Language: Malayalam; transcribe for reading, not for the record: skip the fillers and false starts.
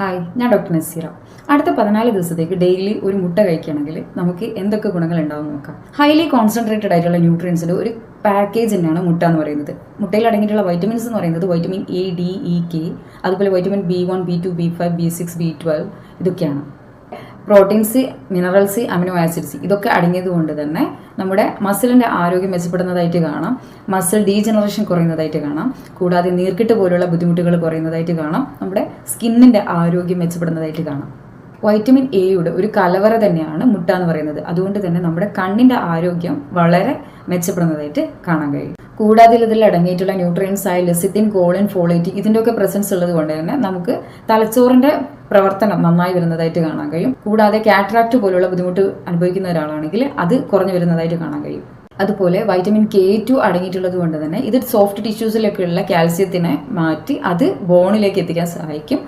ഹായ്, ഞാൻ ഡോക്ടർ നസീറ. അടുത്ത 14 ദിവസത്തേക്ക് ഡെയിലി ഒരു മുട്ട കഴിക്കുകയാണെങ്കിൽ നമുക്ക് എന്തൊക്കെ ഗുണങ്ങൾ ഉണ്ടാവും നോക്കാം. ഹൈലി കോൺസെൻട്രേറ്റഡ് ആയിട്ടുള്ള ന്യൂട്രിയൻസിന്റെ ഒരു പാക്കേജ് തന്നെയാണ് മുട്ട എന്ന് പറയുന്നത്. മുട്ടയിൽ അടങ്ങിയിട്ടുള്ള വൈറ്റമിൻസ് എന്ന് പറയുന്നത് vitamin A, D, E, K, അതുപോലെ vitamin B1, B2, B5, B6, B12 ഇതൊക്കെയാണ്. പ്രോട്ടീൻസ്, മിനറൽസ്, അമിനോ ആസിഡ്സ് ഇതൊക്കെ അടങ്ങിയത് കൊണ്ട് തന്നെ നമ്മുടെ മസിലിൻ്റെ ആരോഗ്യം മെച്ചപ്പെടുന്നതായിട്ട് കാണാം, മസിൽ ഡീജനറേഷൻ കുറയുന്നതായിട്ട് കാണാം, കൂടാതെ നീർക്കെട്ട് പോലുള്ള ബുദ്ധിമുട്ടുകൾ കുറയുന്നതായിട്ട് കാണാം, നമ്മുടെ സ്കിന്നിൻ്റെ ആരോഗ്യം മെച്ചപ്പെടുന്നതായിട്ട് കാണാം. വൈറ്റമിൻ എയുടെ ഒരു കലവറ തന്നെയാണ് മുട്ട എന്ന് പറയുന്നത്. അതുകൊണ്ട് തന്നെ നമ്മുടെ കണ്ണിൻ്റെ ആരോഗ്യം വളരെ മെച്ചപ്പെടുന്നതായിട്ട് കാണാൻ കഴിയും. കൂടാതെ ഇതിൽ അടങ്ങിയിട്ടുള്ള ന്യൂട്രിയൻസ് ആയ ലെസിത്തിൻ, കോളിൻ, ഫോളേറ്റ് ഇതിൻ്റെയൊക്കെ പ്രസൻസ് ഉള്ളത് കൊണ്ട് തന്നെ നമുക്ക് തലച്ചോറിൻ്റെ പ്രവർത്തനം നന്നായി വരുന്നതായിട്ട് കാണാൻ കഴിയും. കൂടാതെ കാറ്ററാക്ട് പോലുള്ള ബുദ്ധിമുട്ട് അനുഭവിക്കുന്ന ഒരാളാണെങ്കിൽ അത് കുറഞ്ഞു വരുന്നതായിട്ട് കാണാൻ കഴിയും. അതുപോലെ വൈറ്റമിൻ K2 അടങ്ങിയിട്ടുള്ളത് കൊണ്ട് തന്നെ ഇത് സോഫ്റ്റ് ടിഷ്യൂസിലൊക്കെയുള്ള കാൽസ്യത്തിനെ മാറ്റി അത് ബോണിലേക്ക് എത്തിക്കാൻ സഹായിക്കും.